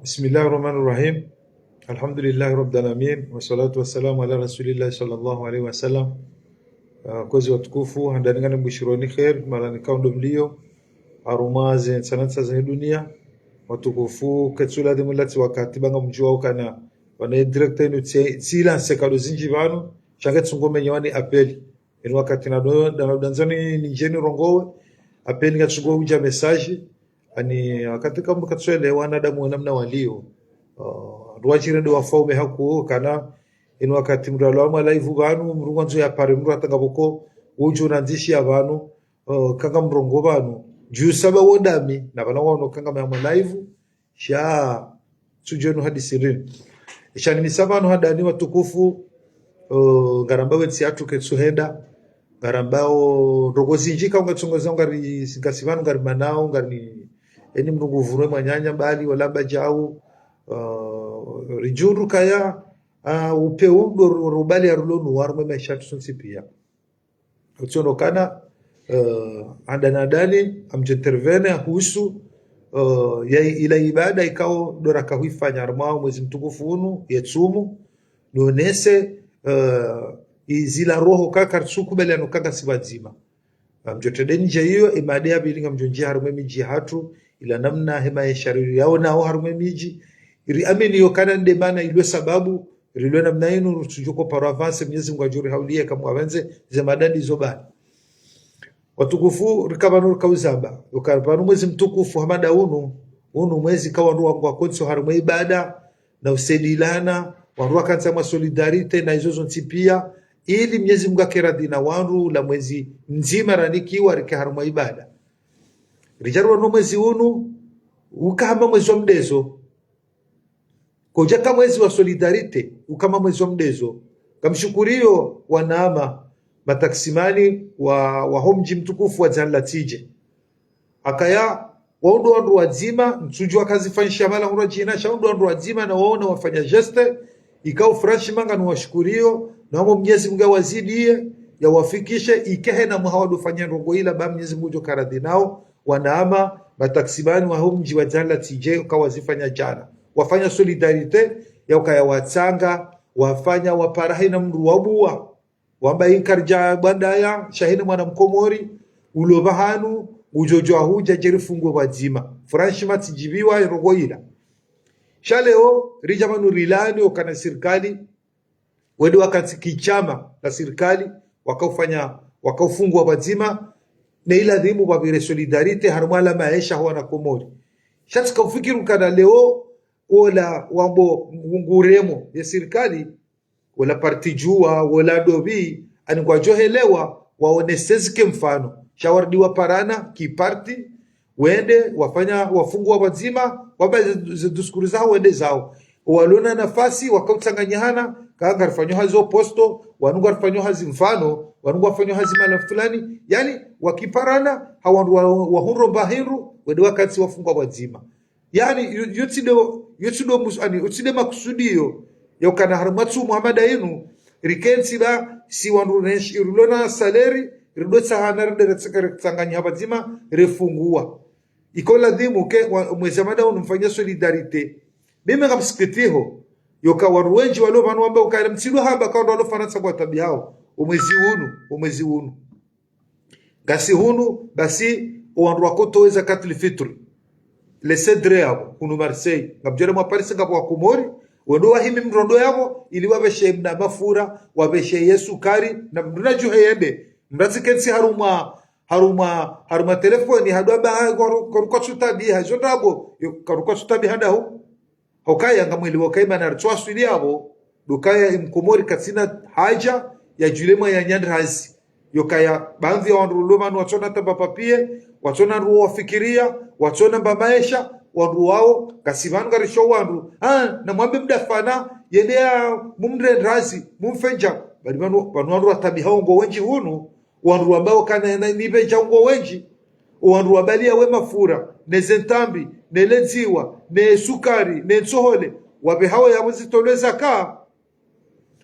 Bismillahirrahmanirrahim. Alhamdulillahi rabbil alamin wassalatu wassalamu ala rasulillahi sallallahu alaihi wasallam. Kozi watukufu handani mbishironi khair malani kaundo mlio arumaze sanatsa za dunia watukufu ketsula de mulati wakati banga mjua ukana wana director ni tsila sekalo zinji banu changetsungo menyawani apeli ni wakati na danzani ni jeni rongowe apeli ngatsungo uja message ani wakati kama katswele wanadamu namna walio ruwachire ndo wafaume haku kana ino wakati mralo live banu mrunganzo ya pare mru atangaboko ujo nanzishi abantu kanga mrongo banu juu saba wodami na bana wano kanga ma live sha tujeno hadisirin ishani misabano hadani watukufu garamba wetsi atu ketsuhenda garambao rogozinjika ungatsongoza ngari singasivanu ngari manao ngari eni mrungu vurwe mwanyanya bali wala bajau rijuru kaya upeudo rubali ya rulonu warme maisha tusunsipia utsono kana andanadani amjentervene husu ya ila ibada ikao dora kahuifanya armao mwezi mtukufu unu yetsumu nionese izila roho kakartsuku bele anokanga sibazima mjotedeni hiyo imadea bilinga mjonjia harume miji hatu ila namna hema ya shariri yao nao harume miji iri amini yokana nde mana ilwe sababu rilwe namna inu rutujuko paro avance mnyezi mgajuri haulie kama awenze zemadadi zobani watukufu rikabanu rikauzamba ukarbanu mwezi mtukufu hamada unu mwezi kawa nruwa kwa kodso harume ibada na usedilana wanruwa kansa mwa solidarite na izozo ntipia ili mnyezi mga keradina wanru la mwezi mzima ranikiwa rike harume ibada rijaru wano mwezi unu ukahama mwezi wa mdezo kujaka mwezi wa solidarite ukama mwezi wa mdezo kamshukurio wanaama mataksimani wa homji mtukufu wa janla tije akaya waundu wandu wazima msuju wakazi fanisha mala hura jina shaundu wandu wazima na waona wafanya geste ikao fresh manga na washukurio na wamo mnyezi mga wazidie ya wafikishe ikehe na muhawadu fanya rongo ila ba mnyezi mgujo karadhi nao wanaama mataksimani wa homji wa janla tije ukawazifanya jana wafanya solidarite ya ukaya watsanga wafanya waparahina mru wabua wamba inkarja bandaya shahina mwana mkomori ulobahanu ujojo huja jerifungwe wazima franchima tijibiwa rogoira shaleo rijamanu rilani okana serikali wedi wakati kichama la serikali wakaufungwa wazima na ila dhimu wabire solidarite harumala maisha huwa na komori shatika ufikiru kana leo wala wambo nguremo ya serikali wala partijua wala dobi ani kwa johelewa waonesezike mfano shawardi wa parana kiparti wende wafanya wafungwa wazima waba ziduskuru zao wende zao walona nafasi wakautanganyana kaanga rifanywa hazo posto wanungu rifanywa hazi mfano wanungu rifanywa hazi mala fulani yani wakiparana hawandu wahunro bahiru wende wakati wafungwa wazima yani yotsido musani utside makusudio yokana harmatsu muhammad ayinu rikensi ba si wandu nesh irulona saleri ridotsa hanar de tsanganya habazima refungua ikola dhimu ke mwezi mada unumfanyia solidarite mimi ngamsikitiho yoka waruwenji walo banu amba ukaira mtsilu hamba kwa ndo faransa kwa tabia hao umwezi unu gasi hunu basi wandu wakotoweza katli fitri le cedre yabo kunu Marseille ngabjere mwa Paris ngabo wakumori wendo wahimi mrondo yabo ili wabeshe mna mafura wabeshe yesu kari na mduna juheyende mrazikensi haruma telefoni hadwaba koruko tutabi hajodabo koruko tutabi handa hu hokaya ngamwili wakaima na rtwasu yabo dukaya imkomori katsina haja ya julema ya nyandrazi yokaya baadhi ya wandu lomanu watona tabapapie watona ruo wafikiria watona mbamaesha wandu wao kasivanu garisho wandu na mwambe mdafana yendea mumre razi mumfenja bali wandu watabiha ungo wenji hunu wandu ambao kana nibeja ungo wenji wandu wabalia we mafura nezentambi nelenziwa ne sukari ne nsohole wabe hawa ya mzitoleza ka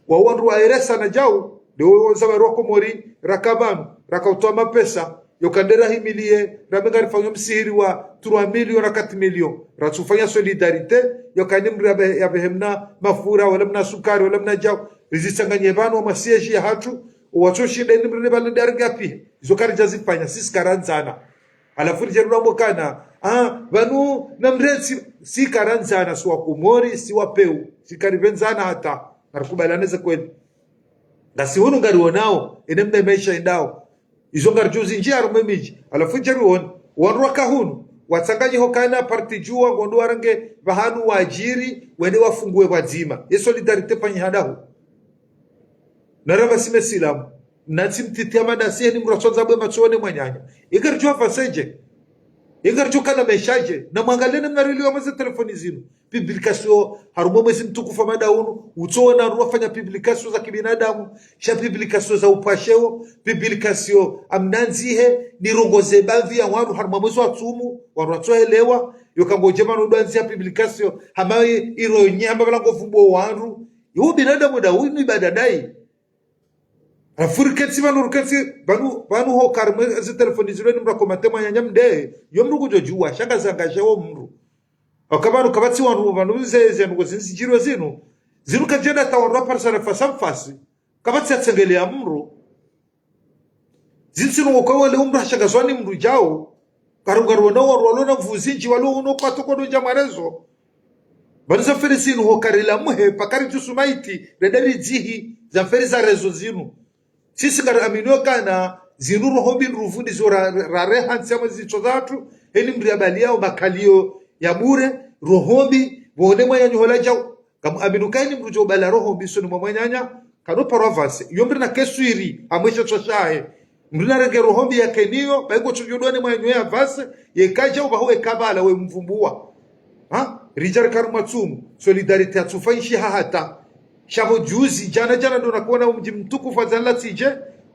wandu waeresa na jau ndio zabaroko mori rakabanu rakautoa mapesa yokandera himilie ramenga rifanyo msihiri wa 3 milioni na 4 milioni ratufanya solidarite yokani mrabe ya behemna mafura wala mna sukari wala mna jao rizisanganye bano wa masieji ya hatu watoshinda ni mrebe balendari gapi zokari jazifanya sisi karanzana alafu jerura mokana vanu na mrezi si karanzana si wakumori si wapeu si karibenzana hata narikubalaneze kweli ngasi hunu ngari wonao enemne maisha indao izo ngari juzi njia arumemiji alafu njeri wanruaka hunu watsanganyi hokana parti jua ngondo warange vahanu wajiri wende wafungue wadzima ye solidarite panyi hadahu narava sime silamu natsi mtitia madasi ni mrasonza bwe matsone mwanyanya igari jua faseje igari jua kana meshaje na mwangalene mnarilio maze telefoni zinu publication harumo mwezi mtukufa madaunu utona ruwafanya publication za kibinadamu sha publication za upasheo publication amnanzihe nirongoze bavi ya waru harumo mwezi watsumu waru watsoelewa yokangoje manodanzia publication hamaye ironye hamba balango fumbo waru yu binadamu da uyu ibadadai afuriketsi banu ho karme ze telefoni zilweni mrakomate mwanyamde yomrugo jojua shaka zangashe wo mru akabanu kabatsi wanu banu zeze ngo zinjiro zinu kajenda tawarwa parsana fasamfasi kabatsi atsengele ya mru zinsino ngo wale umra shaka zwani mru jao karugaru na warwalo na vuzinji walo uno kwatoko do jamarezo banu za ferisinu ho karila muhe pakari tusumaiti redari jihi za ferisa rezo zinu sisi kari aminio kana zinuru hobi rufundi zora rare hansi ama zicho zatu heni mriabali yao makalio ya bure rohombi wone mwanya nyola jau kamu aminukaini mrujo bala rohombi suni mwanyanya kano paravase yombri na keswiri amwesha choshahe mrina rege rohombi ya kenio baiko chujudwane mwanya ya vase ye kaja ubahuwe kabala we mvumbua rijar karumatsumu solidarite atsufanshi hahata shabo juzi jana ndo nakuona mji mtukufu azanla tije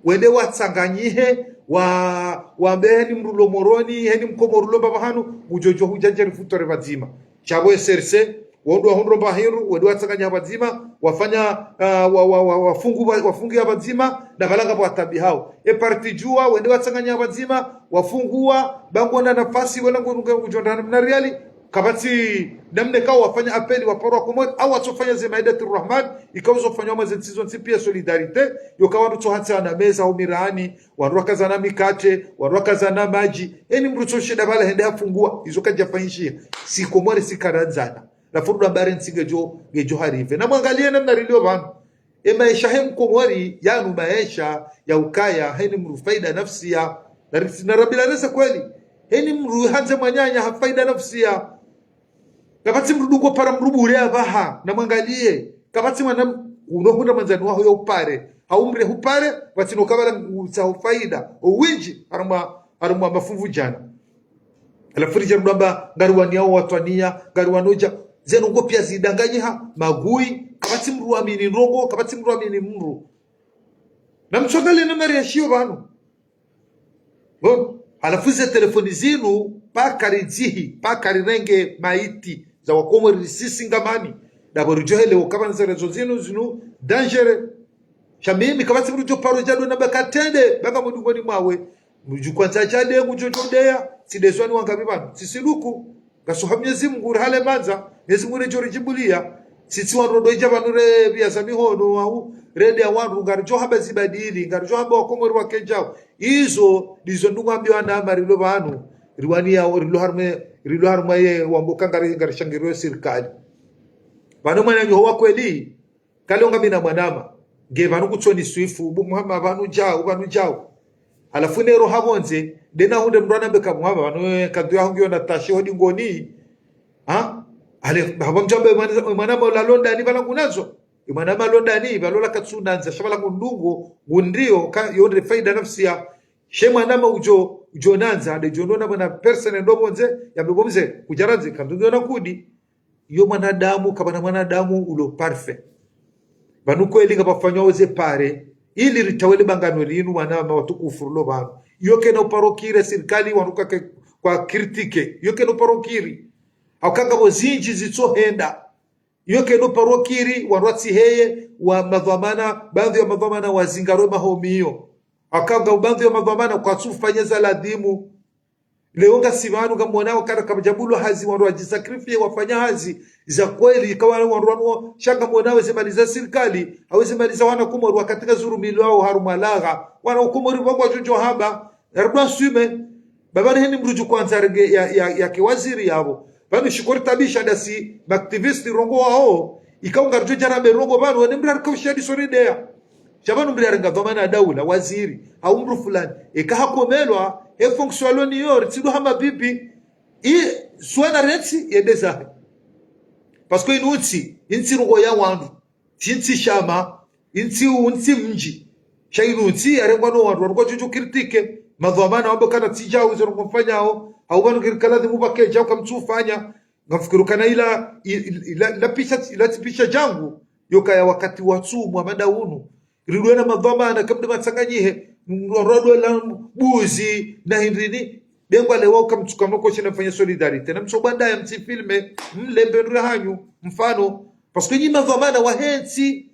wende watsanganyihe wa mbeheni mrulo moroni heni mkomorulo babahanu ujojo hujajeri futore vazima chabo SRC wondo hondo bahiru wende watsanganya vazima wafanya wafungu ya vazima na balanga kwa tabi hao parti jua wende watsanganya vazima wafungua bangona nafasi wala ngujondana na reali kabati namne kao wafanya apeli waparwa komori au watofanya zemaidati rahman ikaweza kufanya mazenzizo pia solidarite yokawa mtu hata na meza au mirani warwaka zana mikate warwaka zana maji eni mruto shida bala hende afungua hizo kaja fanyishia si komori si karanzana la furda bare gejo harife na mwangalie namna rilio bana maisha hem komori yanu maisha ya ukaya heni mrufaida nafsia na rabila nasa kweli heni mru hanze mwanyanya hafaida nafsia kabati mruduko para mrubure abaha na mwangalie kabati mwana unohunda manzani waho ya upare haumre hupare watino kabala utsa faida uwinji arumwa mafuvu jana alafurija mdamba garuwani yao watwania garuwanoja zeno ngo pia zidanganyiha magui kabati mru amini nrongo kabati mru amini mru na mchogale na mariashio banu alafuze telefoni zinu pakari renge maiti za wakomori sisi ngamani da borujohele ukabanza rezo zinu dangere shamimi kabati mrujo paro jado na bakatende baka mudungoni mwawe mujukwanza jade ngujojodeya sideswani wangabi bana sisiluku gasuhamyezi Mungu hale manza Yesu Mungu jori jibulia sisi warodo ijabanure bya samihono au rede ya wandu ngarijo haba zibadili ngarijo haba wakomori wakejao izo dizo ndungambyo na marilo banu riwani ya rilo harme ye wamboka ngari serikali bano mwana nyo kweli kalonga mina mwanama nge banu kutsoni swifu bu muhamba banu jao alafu nero habonze dena hunde mrwana beka muhamba banu kadyo hongyo na tashi hodi ngoni ale habamjambe mwanama la londa ni bana kunazo mwanama londa ni balola katsundanza shabala kundungo ngundio yonde faida nafsi ya shema nama ujo nanza de jondona bana persone ndobonze yabegomze kujaranze kamtungo na kudi yo mwanadamu kabana mwanadamu ulo parfait banuko elinga bafanywa oze pare ili ritawele bangano linu wanama watukufu lo bano yoke no parokire serikali wanuka kwa kritike yoke no parokiri akanga bozinji zitsohenda yoke no parokiri warwatsi heye wa madhamana baadhi ya madhamana wazingaro mahomio akanga ubandhi ya madhamana kwa tufanya za ladhimu leonga simanu kamwanao kana kabjabulu hazi wandu wajisakrifie wafanya hazi za kweli ikawa wandu shanga mwanao zemaliza serikali aweze maliza wana kumorwa katika zurumilo wao harumalaga wana ukumori wangu jojo haba erba sume babani heni mruju kwanza rege ya kiwaziri yabo bani shukuri tabisha dasi activist rongo wao ikawa ngarjo jana berongo banu wane mrar kaushadi soridea Shabanu mbiarenga dhamana daula waziri au mru fulani ikahakomelwa fonction ni yor tsidu hama bibi i swana retsi yedeza parce que inutsi rugo ya wandu tinsi shama unti mji shainuti arengwa no wandu rugo juju kritike madhamana wabo kana tijao zo kumfanyao au banu kirkaladhi mubake jao kamtufanya ngafikiru kana ila pisha jangu yokaya wakati watu Muhammad unu ridwana madhamana kabla matsanganyihe rodo la buzi na hindrini bengwa lewa kamtukamo ko china fanya solidarity na msobanda ya mti filme mlembe hanyu mfano parce que nyima madhamana wa hensi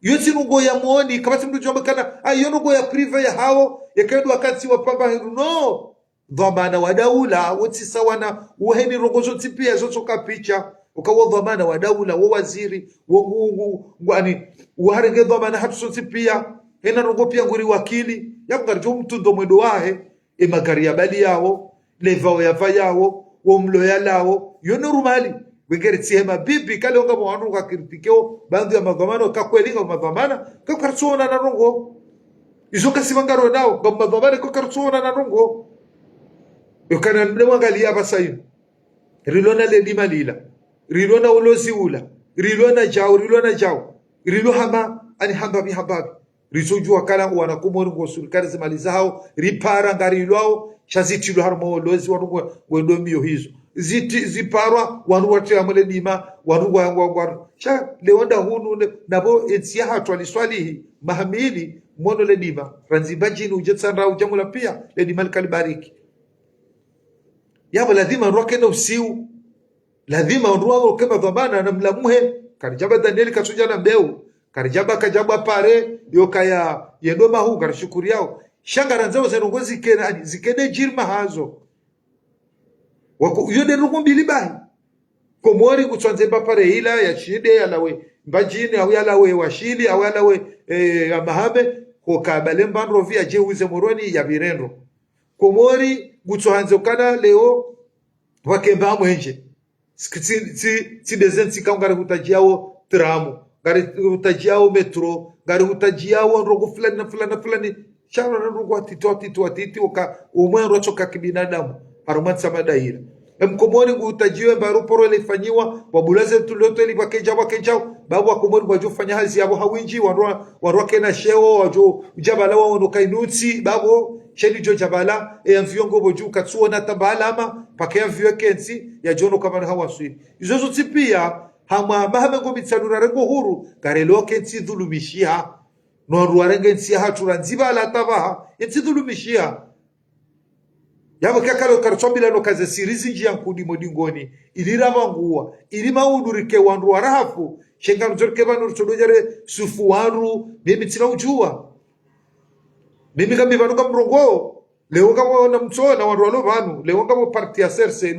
yoti nugo ya muoni kama mtu jomba kana ayo nugo ya prive ya hao yakaenda wakati wa pamba no dhamana wa daula woti sawa na uheni rogozo tipia zote kapicha ukawa dhamana wa daula wa waziri wa Mungu ngani uharenge dhamana hatusote pia ena rongo pia nguri wakili yakungarjo mtu ndo mwendo wahe magari ya bali yao levao ya vayao womlo ya lao yono rumali wengere tsema bibi kale onga mwandu kakirtikeo bandu ya madhamana kakwelinga madhamana kakartsona na rongo izo kasibangaro nao ngam madhamana kakartsona na rongo yokana ndemwangalia basayo rilona le dimalila rilona ulozi ula rilona jao rilo hama ani hambabi rizojua kala wanakumori ngo sulkari zimaliza hao ripara ngarilwao shazitilo harmo lozi wanu wendo mio hizo ziparwa wanu watia mole dima wanu wa sha leonda hunu nabo etsia hatu aliswalihi mahamili mono le dima ranzibajini ujetsanra ujamula pia le dima kalibariki yabo lazima roke na usiu lazima nruwa kema dhamana na mlamuhe karijaba Danieli kasujana mbeu karijaba kajaba pare yokaya yendoma hu karishukuri yao shangara nzao zenongozi zikene jirma hazo wako yode rukumbili bahi komori kutswanze pare ila ya shide yalawe mbajini au yalawe washili au yalawe amahame ko kabale mbandro via jeuze moroni ya birendo komori gutsohanze kana leo wakemba mwenje si dezensi kaungari hutajiao tramu gari hutajiao metro gari hutajiao rogo fulani shara rogo atiti umwe rochoka kibinadamu harumatsa madaira mkomoni hutajiwe baru poro ilifanywa wabulaze tuloto ili wakejao babu wakomoni wajofanya hazi yabo hawinji warwa kena sheo wajo jabala wao kainutsi babu sheli jo jabala enviongo boju katsuona tabalama pakea viwekensi ya jono kama hawaswi izozo tipia hama mahamengo mitsanura rengo huru garelo kensi dhulumishia no ruarenge nsi haturanziba la tabaha ensi dhulumishia yabo kakalo karchombila no kaze sirizi njia nkudi modingoni ilirava nguwa ilima udurike wandu warahafu shengano jorke banu chodojare sufu wandu mimi tina ujua mimi kama banuka mrongo leo kama na mtsona wandu walo banu leo kama parti ya serse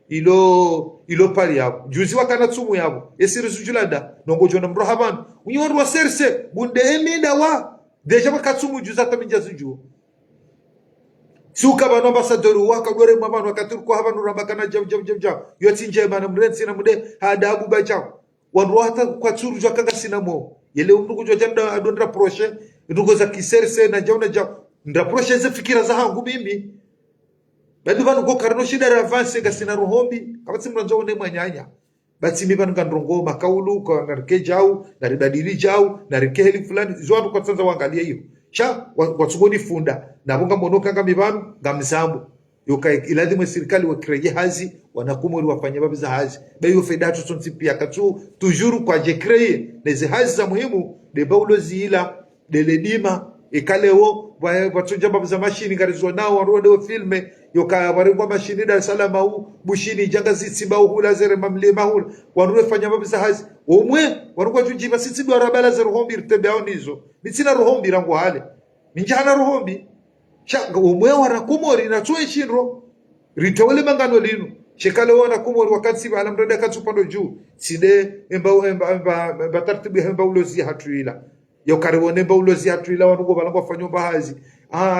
ilo pali yabo juzi wakana tsumu yabo esirizu julanda nongo jona mroha banu unyondo wa serse bunde emida wa deja bakatsumu juza taminja zuju suka bano ambassador waka gore mabano wakaturu kwa habanu rabakana jam yoti njema na mrensi na mude hadabu bachao wandu hata kwa tsuru jwakanga sinamo yele umrugu jwajanda adondra proche ndugo za kiserse na jauna ndra proche ze fikira za hangu mimi badu banu go karno shida ravance gasina rohombi kabati mranzo ne mwanyanya bati mi banu kandrongo makaulu kwa narike jau na ribadili jau na rikeheli fulani zwandu kwa tsanza wangalia hiyo cha watsugoni funda na bonga monoka kama mibanu ngamsambu yoka iladhi serikali wakireje hazi wanakumuri wafanya babiza hazi bayo fedatu sonti pia katu tujuru kwa jekreye neze hazi za muhimu de baulo zila de ledima ekaleo watuja babiza mashini garizwa nao warode filme yoka warengwa mashini Dar es Salaam au bushini janga zitsiba hula zere mamlema hula warwe fanya babiza hazi omwe warungwa junjiba sisi do arabala zero hombi rtebe ao nizo bitsina rohombi rangu hale minjana rohombi shaka umwe wara kumori na tuwe shinro ritawele mangano linu shekale wana kumori wakati siba alamrada katupando juu side emba tartibu emba ulozi hatuila yo karibone emba ulozi hatuila wanugo balango fanyo bahazi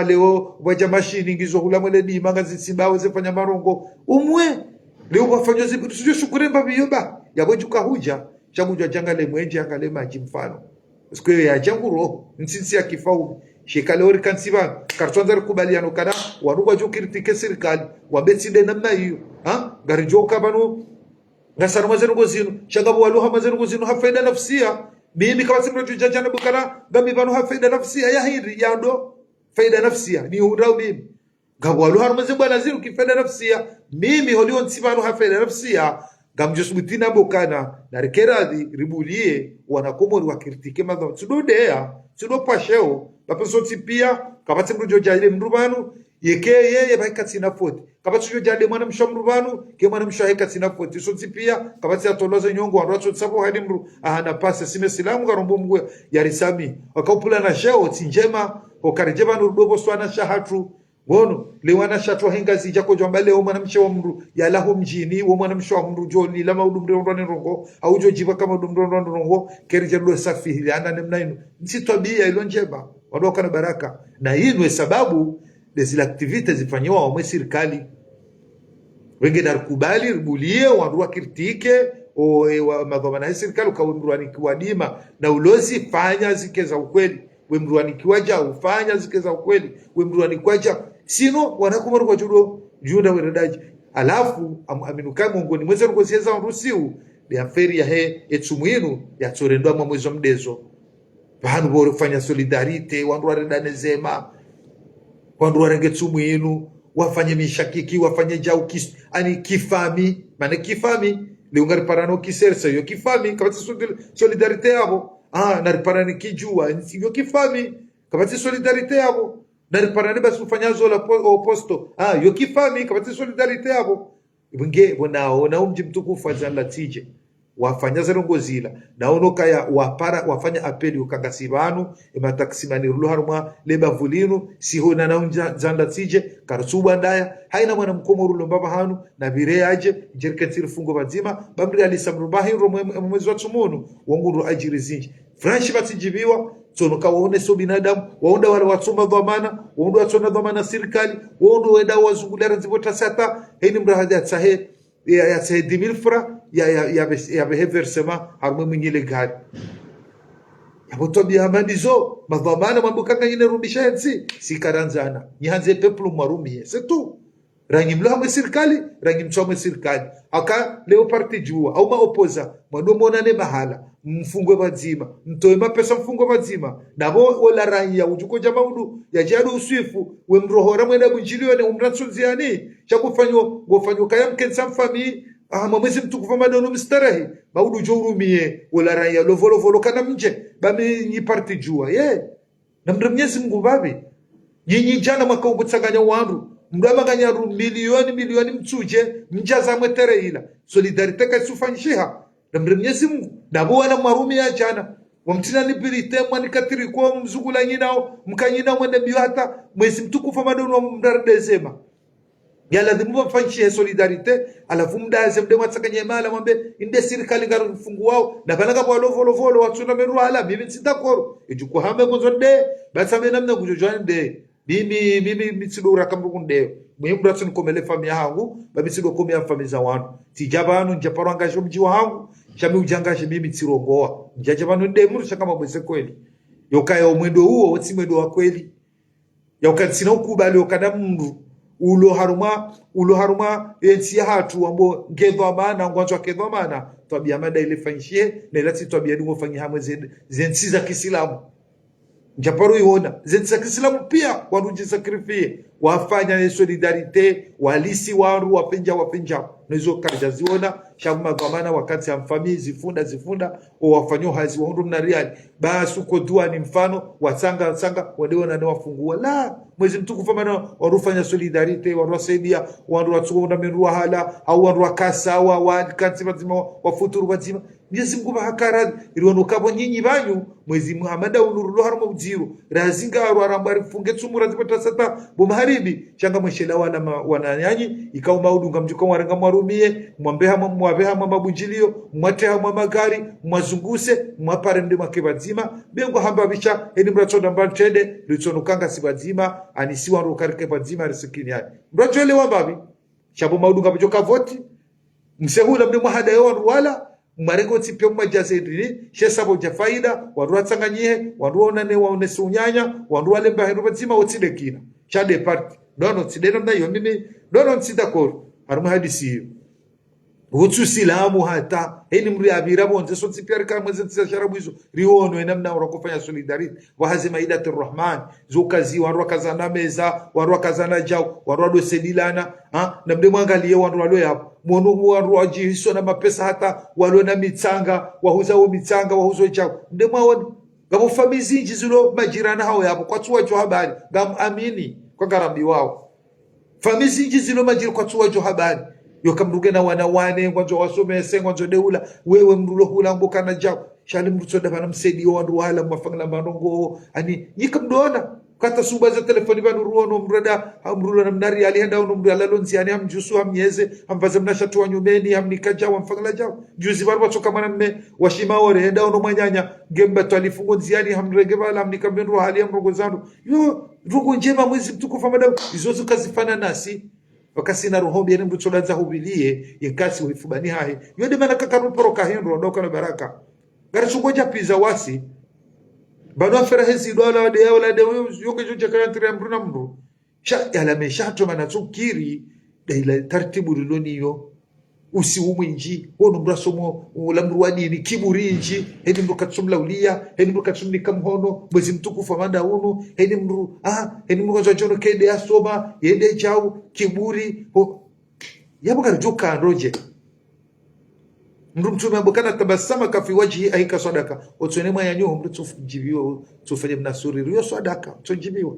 leo waja mashini ngizo hula mwele di magazi simbawe zefanya marongo umwe leo wafanyo zibu sujyo shukuremba biyoba yabojuka huja changu jangale mwenje angale maji mfano siku ya jangu roho nsisi ya kifau shekale ori kansiba kartonza kubaliano kana wanugo jo kritike serikali wabetside namna hiyo garijo kabano ngasara mazero gozino shagabu waluha mazero gozino hafaida nafsia mimi kama simro jajana bukara gami bano hafaida nafsia ya hiri yando faida nafsia ni urao mimi gabu waluha mazero bwana zero kifaida nafsia mimi holio nsibano hafaida nafsia gamjosubutina bokana na rekeradi ribulie wanakomori wakritike madha tudodea tudopasheo bapeso tipia kabati mrujo jale mrubanu yeke yeye baikati na foti kabati jale mwana mshamrubanu ke mwana mshaheka tina foti so tipia kabati atoloza nyongo wanracho tsabo hadi mru ahana pasa sime silamu garombo mgwe yarisami wakapula na sheo tinjema okarijeba nurudobo swana shahatu wono lewana shatwa henga zijako jomba leo mwana mshe wa mru yalaho mjini wo mwana mshe wa mru joli lama udumre ndone rongo au jojiva kama udumre ndone rongo kerije lo safi liana nemna ino nsitwabia ilo njeba wadoka na baraka na hii ndio sababu zile activities zifanywa wa serikali wenge darkubali ribulie wanrua kritike o madhamana ya serikali ukawemruani kiwadima na ulozi fanya zike za ukweli wemruani kiwaja ufanya zike za ukweli wemruani kwaja sino wanakumuru kwa juda weredaji alafu aminuka mongoni mweze ngosieza rusiu ya feri ya he etsumwinu ya tsorendwa mwezi wa mdezo vanhu vorifanya solidarite wandu waredane zema wandu warengetsumwinu wafanye mishakiki wafanye jau ani kifami maana kifami leungari parano kisersa yo kifami kabati solidarite yabo na riparani kijua yo kifami kabati solidarite yabo na riparani basi ufanyazo la oposto yo kifami kabati solidarite yabo ibunge bonao na umji mtukufu azalla tije wafanya zerongozila naono kaya wafanya apeli ukangasibanu ematakisimani ruharuma leba vulinu sihona na unjanda tije karsuba ndaya haina mwana mkomo rulo baba hanu na bireaje jerketiri fungo bazima bamri alisamrubahi mwezi wa tsumunu wanguru ajiri zinji franchi batijibiwa tsono kawaone so binadamu waonda wale watsoma dhamana waonda watsona dhamana serikali waonda wenda wazungulera zibota sata heni mrahadi atsahe ya tsahe 10000 francs ya beheversema harumwe mwenyele gari yabotobi amanizo madhamana mambukanga yine rudisha hensi sikaranzana nyanze peplu marumie c'est tout rangi mlamo serikali rangi mchome serikali aka leo parti jua au maopoza mwadomona ne mahala mfungwe bazima mtoe mapesa mfungwe bazima nabo wala rangi ya ujuko jamaudu ya jadu uswifu we mrohora mwenda bunjiliwe ne umransunziani chakufanywa gofanywa kaya mkensa mfami mwezi mtukufu madono mstarahi maudu jorumie wala rangi ya lovolo kana mje bami ni parti jua na mremnyezi Mungu babi nyinyi jana makaubutanganya wandu mdamaganya milioni mtsuje mjaza mwetere ila solidarite kaisufanyishiha na mrenyezi Mungu nabo wana marumi ya jana wamtina nibirite mwani katiri kwa mzugula nyinao mkanyina mwende biyo hata mwezi mtukufu madono mdardezema yala dhimu wafanyishihe solidarite alafu mdaze mdema tsakanye mala mwambe inde sirikali ngaru mfungu wao na banaka kwa lovolo watsuna meru hala mimi nsitakoro ejuku hame mozonde basame namna kujojwane de mimi mitsidora kamrukundeo mwe mdatsu nikomele famia hangu babisido komia famia wantu tijabanu njaparanga jo mji wangu chami ujangashe mimi tsirongoa njajabanu ndemuru shakama bwese kweli yokaya omwendo huo wotsimwendo wa kweli yokatsina ukubali okada mundu ulo haruma ensi hatu ambo ngedo amana ngwanzo kedo amana twabia mada ile fanyishie na ilati twabia dingo fanyi hamwe zensi za Kiislamu njaparo iona zensi za Kiislamu pia waruji sakrifie wafanya solidarite walisi waru wapenja nizo karja ziona shaguma dhamana wakati ya mfami zifunda o wafanyo hazi waundu na reali basi uko dua ni mfano watsanga wadeona na wafungua la mwezi mtukufu mana warufanya solidarite warusaidia waru watsuona menua hala au waru kasa wa kanti bazima wafuturu bazima Mwenyezi Mungu bahakara iliwanukabo nyinyi banyu mwezi Muhammad unurulo harmo ujiro razinga arambari funge tsumura zipata sata bomaharibi changa mweshela wananyanyi ikawa maudunga mjuka warenga mwarumie mwambeha mwabeha mabunjilio mwateha magari mwazunguse mwapare ndi makebazima bengo hamba bicha eni mratonda mbantede litonukanga sibazima anisiwa rukarike bazima risikini yani mrajole wambabi shabo maudunga mjuka voti msehula mde mwahada yawan wala marego tipyo majazedini shesabo jafaida warua tsanganyihe warua onane waonesi unyanya warua lemba hero bazima otsidekina chade party dono tsideno na yo mimi dono tsidakoro haruma hadisi hiyo Wutsu silamu hata heni mri abira bonze so tsipiari kama mwezi tsa sharabu hizo riono enamna urakufanya solidarity wahazi maidati rahman zukazi warua kazana meza warua kazana jau warua do sedilana na mde mwangalie warua lo yapo mwono warua jihiso na mapesa hata warua na mitsanga wahuza o mitsanga wahuzo jau mde mwawoni gamo famizi njizulo majirana hao yapo kwa tuwa jo habari gam amini kwa garambi wao famizi njizulo majirana kwa tuwa jo habari yokamruge na wanawane ngwanzo wasomese ngwanzo deula wewe mrulo hula mboka na jao shali mrusoda bana msedi wandu wala mwafangla manongo ani yikamdona kata suba za telefoni banu ruono mrada amrulo na mnari alienda ono mrala lonzi ani amjusu amnyeze ambaza mnashatu wa nyumeni amnikaja wamfangla jao juzi baru watoka mana mme washimaore enda ono manyanya gemba twalifungo nziani hamrege bala amnikambenru hali ya mrogozano yo rugo njema mwezi mtukufa madam izozo kazifana nasi wakasi na rohombi yani mbuto lanza hubilie yekasi uhifubani hae yode mana kakaruporo kahendo ndoka na baraka gara chungoja pizza wasi bado afera hezi dola wade yao la de yoke joja kaya mbruna mru sha yala meshato mana tsukiri daila tartibu riloniyo usi umwinji wono mbrasomo ulamruwani ni kiburi nji hedi mru katsumla ulia hedi mru katsumni kamhono mwezi mtukufu amanda unu hedi mru kwa jono kede asoma yende chau kiburi yabu karjuka roje mru mtume abukana tabasama kafi wajhi ahika sadaka otsonema yanyo mru tsufujibiwa tsufanye mnasuri riyo sadaka tsujibiwa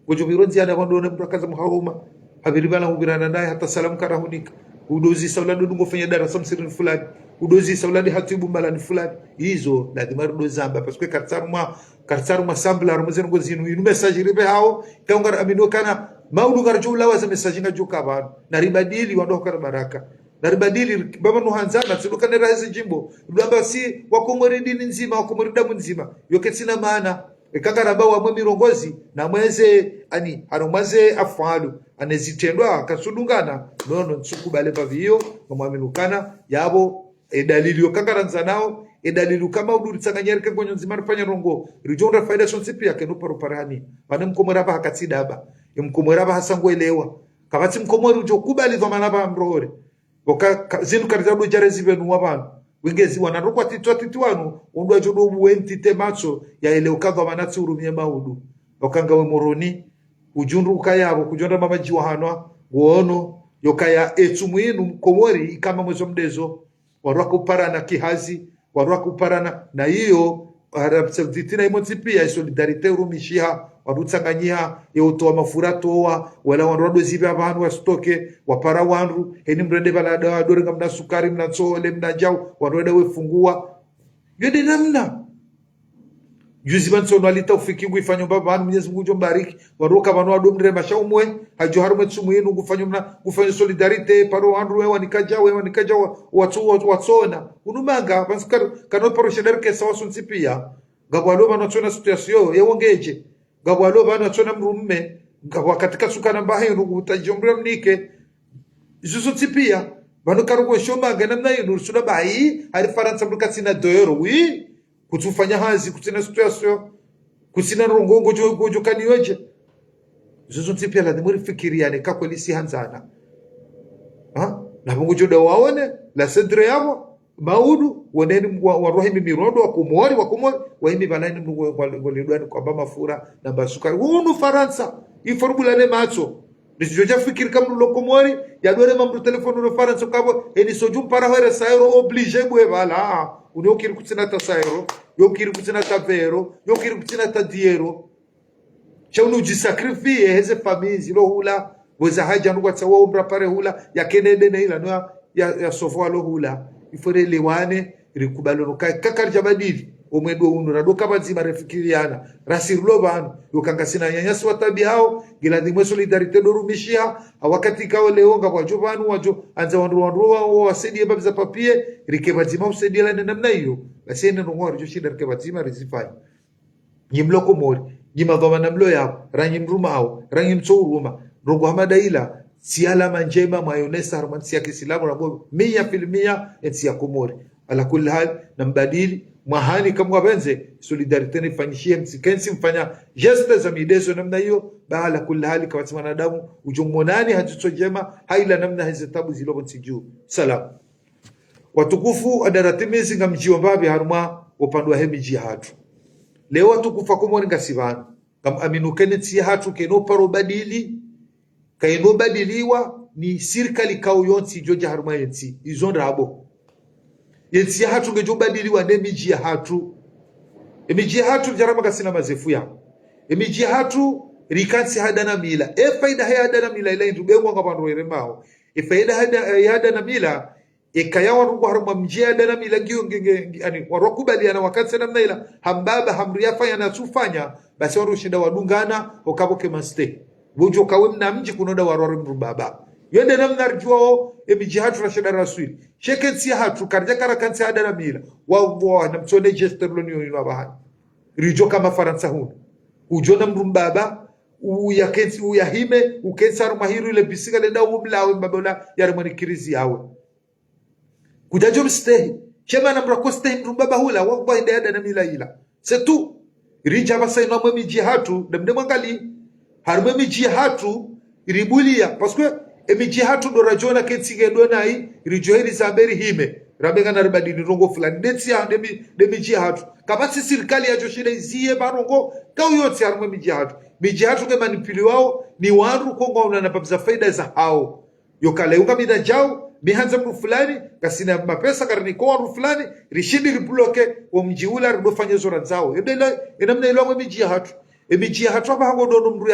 ujubironzi ana wandona mru kaza muharuma habiribana hubirana naye hata salamu karahunika udozi sauladi ngofanya darasa msirini fulani udozi sauladi hatibu malani fulani hizo lazima rudo zamba parce que kartsaruma sambla rumzen ngozinu inu message ribe hao kaungar amino kana maudu garjula waza message ngajuka bana na ribadili wandoka baraka na ribadili baba nuhanzana tsiluka ne razi jimbo ndamba si wakomori dini nzima wakomori damu nzima yoke sina maana ekangara wa mwe mirongozi na mweze ani haromaze afalu anezitendwa kasudungana nono nsukubale pavio ngomwaminukana yabo edalili yokangara nzanao edalili kama uduritsanganyereke ngonyo nzima rufanya rongo rijonda faida sonsipi yake no paroparani bane mkomora ba hakatsidaba mkomora ba hasangoelewa kabati mkomori ujo kubali dhamana ba mrohore boka zinu karizado jarezi benu wabanu wengezi wanarokwa titwanu ondwa jodo buenti temacho ya ele ukadwa manatsi urumye maudu okangawe moroni ujundu ukayabo kujonda mamaji wa hanwa wono yokaya etumwinu mkomori kama mwezo mdezo warwako parana kihazi warwako parana na hiyo Arab Saudite na imotipia solidarite urumishiha wadutsanganyia yotoa mafurato wala wanrodo zibe abantu wastoke wapara wanru heni mrende balada wadorenga mna sukari mna tsole mna jau wanroda wefungua yode namna juzi banso nalita ufikingu ifanyo baba Mwenyezi Mungu jombariki waroka banu adomre mashaumwe hajo harume tsumwenu gufanya solidarite paro wanru wewe nikaja watu watsona unumanga baskar kano porosheder ke sawasun sipia gabwalo banu tsona situation yewongeje gabwalo banu tsona mrumme gabwa katika sukana mbahe utajomre mnike zuzu sipia banu karugo shomba ganamna yinu suna bai hari faransa mrukatsina doero wi kutufanya hazi kutina situation kutina rongongo jojo kaniweje zuzu tipia la demuri fikiriane kako lisi hanzana na mungu joda waone la sedre yabo maudu woneni warohimi mirondo wakumori wahimi banani mungu ngolidwani kwa bama fura na basukari unu faransa informula ne macho nisijoja fikiri kama lokomori ya dore mamru telefono no faransa kabo eni sojum para hore saero oblige bwe bala unokiri kutina ta saero yokiri kutina ta vero yokiri kutina ta diero chauno jisakrifie heze famizi lo hula weza haja ndo kwa umbra pare hula ya kenede na ila no ya sofwa lo hula ifore lewane rikubalo no kakarja badili omwedo uno rado kabazima refikiriana rasirlo banu yokangasina nyanyasi watabi hao gila dimwe solidarite dorumishia wakati kao leonga kwa jovanu wajo anza wandu wasedie babza papie rikebazima usedie la namna hiyo basi ene no ngori jo shida rikebazima rizifai nyimloko mori nyimadhoma namlo yao rangi mruma hao rangi msouruma rogo hamadaila si alama njema mayonesa harmansi ya Kiislamu na 100% ensi ya Komori ala kulli hal na mbadili mahani kama wabenze solidarite nifanyishie msikensi mfanya geste za midezo namna hiyo baala kulli hali kwa wanadamu ujumonani hajito jema haila namna hizo tabu zilogo nsiju salam watukufu adaratimizi ngamji wambabi haruma upande wa hemiji hatu leo watukufa Komori ngasibana kama aminukene tsi hatu keno paro badili kaino badiliwa ni sirikali kao yonsi joja haruma yensi izonda abo yensi hatu ngejo badiliwa ne miji hatu emiji hatu jarama kasina mazefu ya emiji hatu rikansi hadana mila faida hadana mila ila indubengo ngabando yeremao faida hadana mila kayawa rungu haruma mji hadana mila ngio ani warokubaliana wakati namna ila hambaba hamriafa yanasufanya basi warushinda wadungana okaboke maste bujo kawe mna mji kunoda warore mrubaba yende namna rjuo emiji hatu rashida rasuli shekensi hatu karja karakansi hadana mila wa na mtone gesterloni yino bahani rijo kama Faransa hunu ujona mrumbaba uyakensi uyahime ukensa mahiru ile bisiga lenda ublawe mbabola yarmani kirizi yawe kujajo mstehi chema na mrakostehi mrumbaba hula wangwa inde hadana mila ila setu rija basa ino mji hatu demde mwangali harme miji hatu iribulia paske emiji hatu ndo rajona kensi gedwa nai rijoheri zamberi hime rabenga na ribadini rongo fulani detsi ya miji hatu kabasi serikali ya joshida izie barongo kau yote harme miji hatu ke manipuli wao ni waru kongo unanapabza faida za hao yokale unga mida jao mihanza mru fulani kasina mapesa karani kwa waru fulani rishidi ribuloke wa mji ula ribofanya zora zao enamna ilongo miji hatu emiji hatu abahango dono mru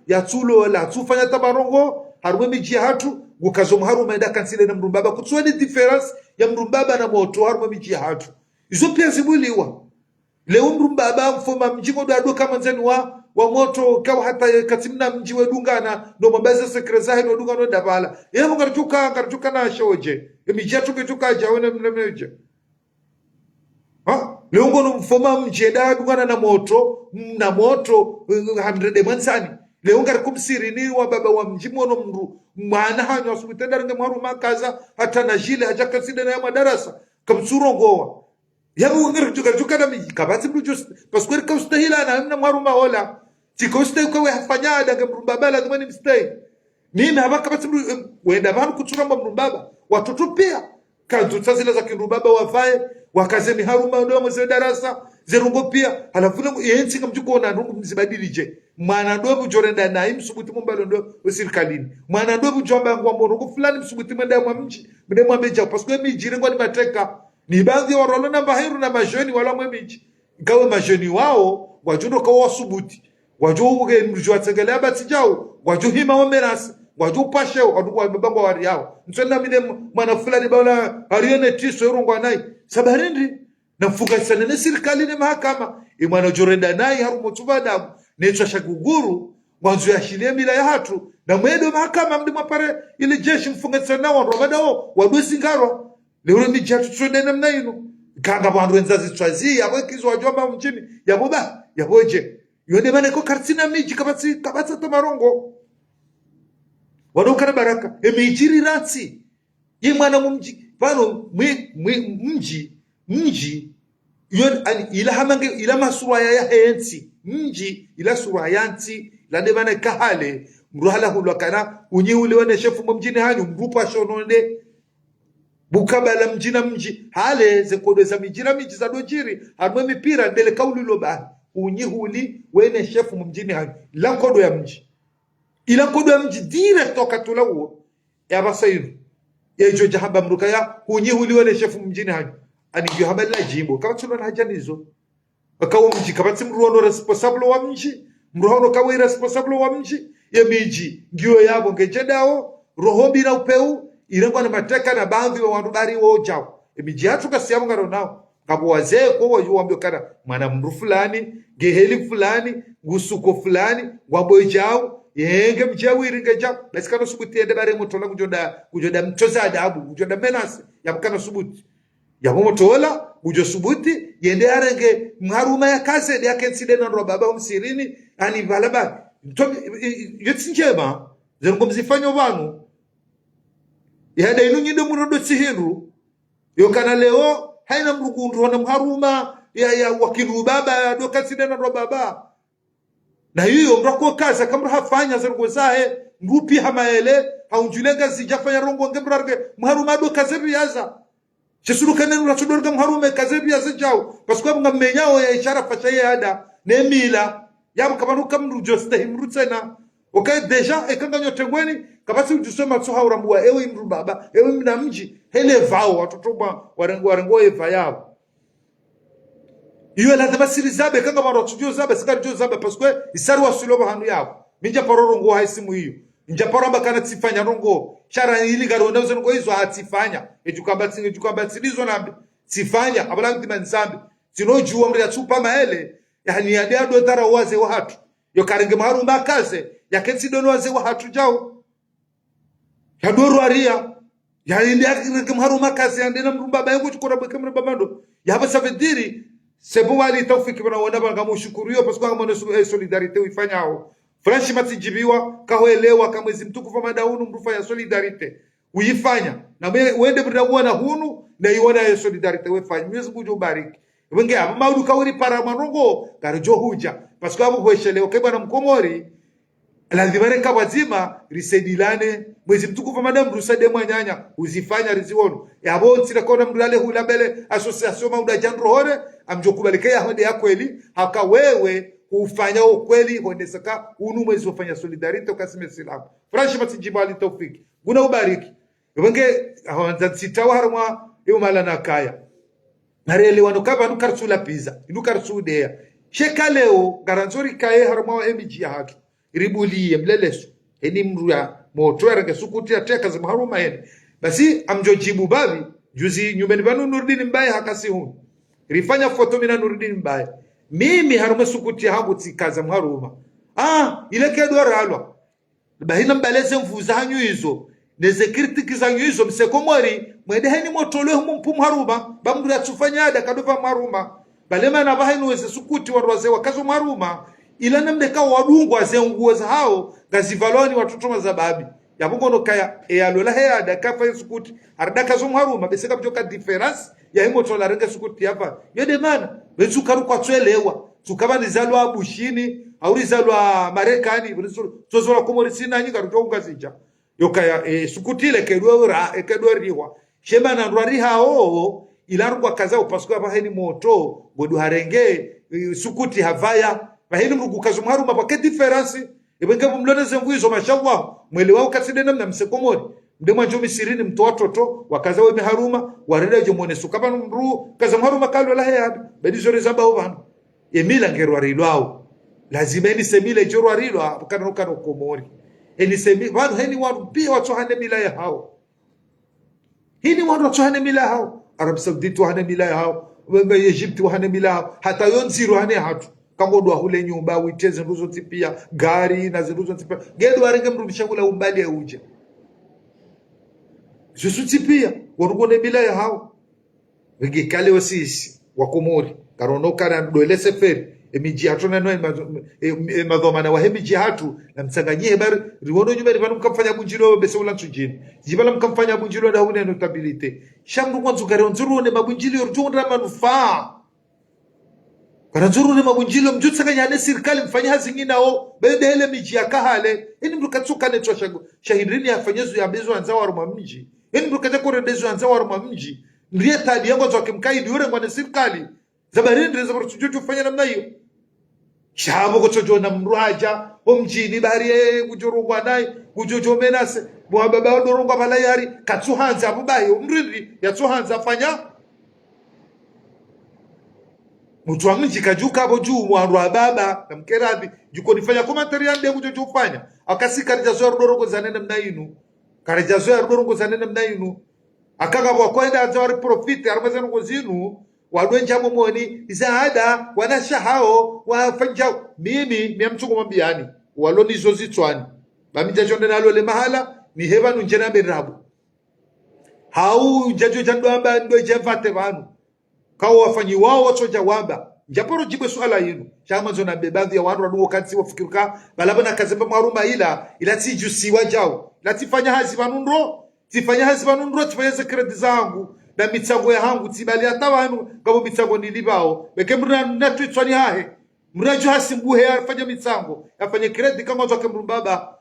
yatulo wala tufanya tabarongo harwe miji hatu gukazomu haru maenda kansile na mrumbaba kutuwa difference ya mrumbaba na moto harwe miji hatu izo pia zibuliwa leo mrumbaba mfoma mjingo do kama nzeni wa moto kawa hata katimna mji wedungana ndo mabaza sekrezahi ndo dungana dabala yemo karjuka na shoje emiji hatu ketuka jawene mnemeje leo ngono mfoma mjeda dungana na moto 100 mansani leo ngari kumsirini wa baba wa mjimono mru mwana hanyo asubitenda nge mwaru makaza hata na jile hajaka sida na madarasa kamsurongoa yabu ngari juka na miji kabati blujus paskweri kaustahila na mwaru mahola tikoste kwa hafanyada nge mrumbaba dhumani mstay mimi habaka kabati wenda banu kuturamba mrumbaba watoto pia kanzu tazila za kinrubaba wafae wakazeni haruma ndo mwe darasa zerungo pia halafu yensi kamjuko na ndungu mzibadilije mwana ndo bujorenda na imsubuti mumbalo ndo usirikalini mwana ndo bujomba ngwa morongo fulani msubuti mwenda mwa mji mde mwa beja paske mijire ngwa ni mateka ni baadhi wa rolo na bahiru na majoni wala mwa miji ngawe majoni wao wajundo kwa wasubuti wajuge mjua tengele abati jao wajuhima wa merasi waju pashe waduwa mbangwa wari yao nsona mine mwana fulani bala harione tiso yorungwa nai sabarindi na mfuga sana na serikali ni mahakama imwana jorenda nai harumo tubadamu necho shaguguru mwanzo ya shilia mila ya hatu na mwedo mahakama mdi mapare ili jeshi mfunga sana wa robadao wadusi ngaro leo ni jatu tsode namna ino kanga bandu wenzazi twazi yabo kizo wajomba mjini yaboba yaboje yone bane ko kartina miji kabatsi tamarongo wadokana baraka emejiri ratsi ye mwana mumji pano mji yon ila hamange ila masura ya hensi mji ila sura yanti la debana kahale mruhala hulokana unyi ule wane shefu mjini hanyu mrupa shononde bukabala mjina mji hale zekodo za mijira miji za dojiri harwe mipira dele kauli loba unyi huli wene shefu mjini hanyu la kodo ya mji ila kodo ya mji direct wakatula uo ya basairu ya ijo jahaba mruka ya unyi huli wene shefu mjini hanyu anigyo habala jimbo kama tuna na hajanizo akawa mji kama timruono responsable wa mji mruhono kawa responsable wa mji ya miji ngio yabo ngejendao rohombi na upeu irengwa na mateka na baadhi wa wanubari wa ojao miji hatu kasiamu ngaro nao kabo wazee kwa waambio kana mwana mru fulani geheli fulani gusuko fulani wabo jao yenge mjawi jao basi kana subuti ende bare motola kujoda mtoza adabu kujoda menas yabukana subuti yamotola ujo subuti yende arenge mharuma ya kaze ya kenside na ro baba msirini ani balaba yotsinjema zengo mzifanya vanu yada inu nyinde murodo tsihiru yokana leo haina mrukundu wana mharuma ya wakilu baba do kenside na ro baba na hiyo mrako kaza kama hafanya zengo zae ngupi hamaele haunjulenga zijafanya rongo ngemrarge mharuma do kaze yaza Chesuru kanenu na chudorga mharume kazebi ya zijao. Pasukwa mga mmenyao ya ishara fashaye hada. Nemila. Yabu kabanu kamrujo stahimru na. Okay, deja ekanga nyotengweni. Kabasi ujusema tsuha urambua. Ewe imru baba. Ewe mna mji. Hele vao. Watotoba warengo eva yao. Iyo la dhabasiri zabe. Kanga maro chujo zabe. Sikari jo zabe. Pasukwa isaru wa suloba hanu yao. Minja parorongo haisimu hiyo. Njaparo bakana tifanya rongo shara ili garo na uzo hizo atifanya ejukambatsilizo nambe tifanya abala mtima nsambe tinojuwa mri atupa maele yani yade ado tara waze wa hatu yo karenge maharu mbakaze yakensi dono waze wa hatu jao yadoro aria yani ndi akarenge maharu makaze yande na mrumba bayengo chukora bwekemre babando yaba savediri sebo wali tawfiki bana wanda banga mushukuriyo pasko kama solidarite uifanyao Franchi matijibiwa kahoelewa kama mwezi mtukufu madaunu mrufa ya solidarite uifanya na wende binakuwa na hunu na iwana ya solidarite wefanya Mwenyezi Mungu ubariki wenge ama maudu kawiri para marongo karijo huja pasko hapo kuheshelewa keba na mkomori lazima renka wazima risedilane mwezi mtukufu madamu rusade mwanyanya uzifanya riziwono yabo nsira kona mdale hula bele association mauda jandro hore amjokubalikea hode ya kweli haka wewe ufanya ukweli hondesaka unu mwezi ufanya solidarite ukasime silamu Franchi matijibali tawfiki guna ubariki wenge hawanza sitawa harma yumala na kaya narele wanukaba nukarsula pizza nukarsudea sheka leo garanzori kae harma wa mji hatu ribulie mleleso eni mruya moto yarenge sukuti ateka za haruma ene basi amjojibu babi juzi nyumbani banu Nurdin Mbaye hakasi hunu rifanya foto mina Nurdin Mbaye mimi harume sukuti hangu tikaza mharuma ile kedo ralwa bahina mbaleze mvuza hanyu hizo neze kritiki za hizo msekomori mwede hani motolo mpu mharuma bamdura tufanyada kadova mharuma balema na bahinu weze sukuti warwaze wakazo mharuma ila namdeka wadungu azenguo za hao gazivaloni watoto mazababi yabungono kaya alola heya da kafa sukuti ardaka zo mharuma beseka bjoka difference ya himo tola renga sukuti hapa yode mana bezukaru kwa twelewa tukaba nizalwa abushini au nizalwa Marekani tozora komori sina nyinga rutonga zija yokaya sukutile kedwa riwa shema na ndwari hao ilarugwa kaza upasuka baheni moto godu harenge sukuti havaya baheni mrugu kazo mharu mapake difference ibenge mlone zenguizo mashallah mwele wao kaside namna msekomori ndemwa njomi sirini mto watoto wakaza we haruma wareda jomone sukaba mru kaza haruma kalo la heya bedizore zamba ovano emila ngero arilwao lazima ni semile joro arilwa kana komori eni semi wanu heni wanu pia watu hane mila ya hao hini wanu watu hane mila hao Arab Saudi hane mila ya hao wembe Egypt hane mila hao hata yonziru hane hatu kangodwa hule nyumba witeze nduzo tipia gari na zinduzo tipia gedo arenge mrudisha kula umbali ya uje Jesusi pia warugone bila ya hao wege kale wasisi wakomori karonoka na doele seferi emiji hatu na noe madhomana wa hemiji hatu na msanganyie bari riwono nyumba rivanu mkamfanya bunjilo bese ula nsujini jibala mkamfanya bunjilo na hune notabilite shamdu kwanzu kare onzuru ne mabunjilo rujundra manufaa kana nzuru ne mabunjilo mjutsanganya ne serikali mfanya hazingina o bebe hele miji ya kahale ini mrukatsuka ne twashago shahirini yafanyezo ya bezo anza waruma mji ini mrukata koredezo anza waruma mji ndiye tadi yango zwakimkaidi ure ngwane serikali zabarindri zabarutujo kufanya namna hiyo shabo kuchojo na mruaja omjini bari kujorongwa naye kujojo menase bwa baba dorongwa balayari katsuhanza abubayo umrindri yatsuhanza fanya mtu wangi kajuka abo juu mwandu wa baba na mkeradhi juko nifanya commentary ande kujojo fanya akasika rijazo dorongo zanene namna inu karijazo dorongo zanene namna inu akanga kwa kwenda azawari profiti armazana ngozinu wadwenja momoni zaada wanashahao wafanja mimi miamchungu mambiani waloni zozitswani bamija jonde nalo le mahala ni heba nunjena berabu hau jajo jandwamba ndo jevate banu kawo wafanyi wao wachoja wamba japoro jibwe swala yinu chama zona bebaadhi ya watu waduo kansi wafikirika balabana kazemba maruma ila tijusiwa jao ila tifanya hazi banundro tifanya kredi zangu na mitsango ya hangu tibali hata wanu kabo mitsango nilibao beke mruna natwitswani hahe mruna jo hasimbuhe afanya mitsango afanye kredi kama zoke mrumbaba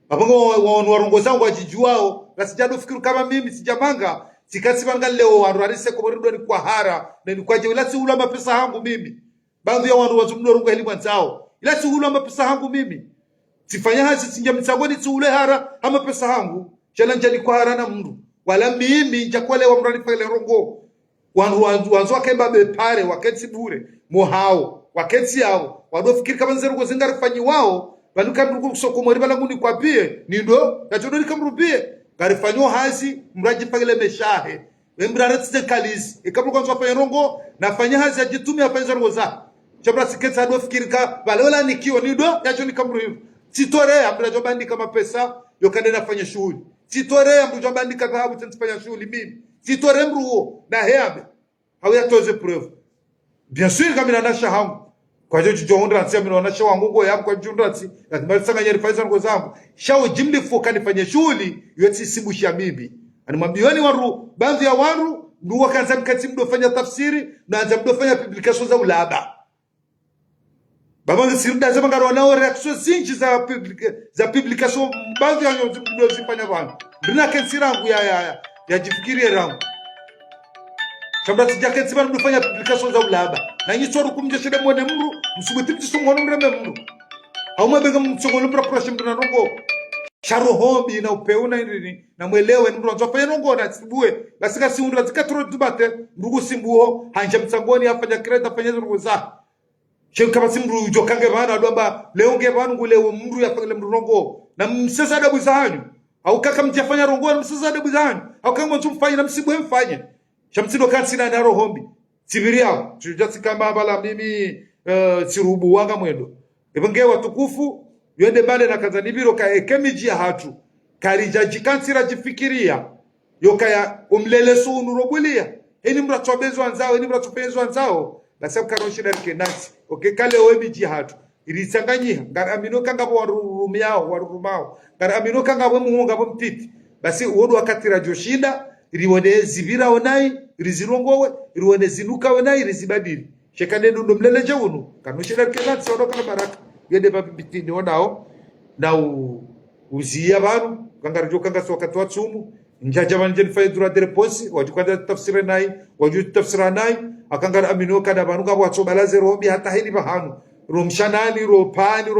apongo warongo zangu wajijuao na sijado fikiru kama mimi sijamanga sikasi banga leo wanu arise komorido ni kwa hara na ni kwa je ila si hula mapesa hangu mimi baadhi ya wanu wazumdo rungo heli mwanzao ila si hula mapesa hangu mimi sifanya hazi sinja mitsango ni tuule hara ama pesa hangu challenge ni kwa hara na mndu wala mimi njakwale wa mrani pale rongo wanzu wakemba bepare waketi bure mohao waketi yao wadofikiri kama nzerugo zingari fanyi wao banuka mrugo soko mori bala nguni kwa pie nindo nachodo nikamrupie garifanyo hazi mraji pale meshahe wembrara tse kalisi ikabro kwanza fanya rongo nafanya hazi ajitumi afanya rongo za chabra siketi adofikiri ka balola nikiwa nindo yacho nikamru sitore ambra jobandi kama pesa yokande nafanya shughuli sitore mru jobandika dhahabu tensifanya shughuli mimi sitore mruo na heabe hawe atoze preuve bien sûr kama nanasha hangu kwa hiyo jondra nsia mimi nanasha wangu ngo yangu kwa jondra nsi lazima sanga nyeri faiza ngo zangu shao jimli foka nifanye shughuli yoti simbusha mimi animwambioni waru baadhi ya waru ndio kaanza mkati mdo fanya tafsiri na anza mdo fanya publication za ulaba baba ngisirunda zama ngaro nao reaction zinji za publication baadhi ya ndio zifanya bana ndina kensirangu ya jifikirie rangu chamba tijake tsiba ndufanya publication za ulaba na nyitsoro kumjeshede mwene mru msubuti mtsomono mrembe mru hauma bega mtsongolo preparation ndina rongo sharo hombi na upeuna ndini na mwelewe mru anzo fanya rongo na sibue basika siundra zikatro dubate ndugu simbuo hanja mtsangoni afanya kreda afanya rongo za Sheikh kama simru jokange bana adwamba leonge bana ngule mru yafanya mru rongo na msesa adabu zanyu au kaka mjafanya rongo na msesa adabu zanyu au kama mtumfanye na msibue mfanye shamsido kansina na rohombi sibiriao tujati kama bala mimi sirubu wanga mwendo ebenge watukufu yende mbale na kazanibiro ka ekemiji ya hatu karija jikansira jifikiria yokaya umleleso unurobulia eni mratobezo anzao eni mratobezo anzao basabu karoshida kenasi kale wemiji hatu ilisanganyia ngaramino kanga warurumiao warurumao ngaramino kanga muhunga mtiti basi uodo wakati rajoshinda riwone zibira onai rizirongowe riwone zinuka onai rizibadiri shekane ndo mleleje unu kanushira kenati sodo kana baraka yende babitini onao na uzia banu kangarjo kanga wakati wa tsumu njaja banje faidura de réponse wajukanda tafsira nai waju tafsira nai akangara amino kada banu ka watso balaze robi hata hili bahanu romshanani ropani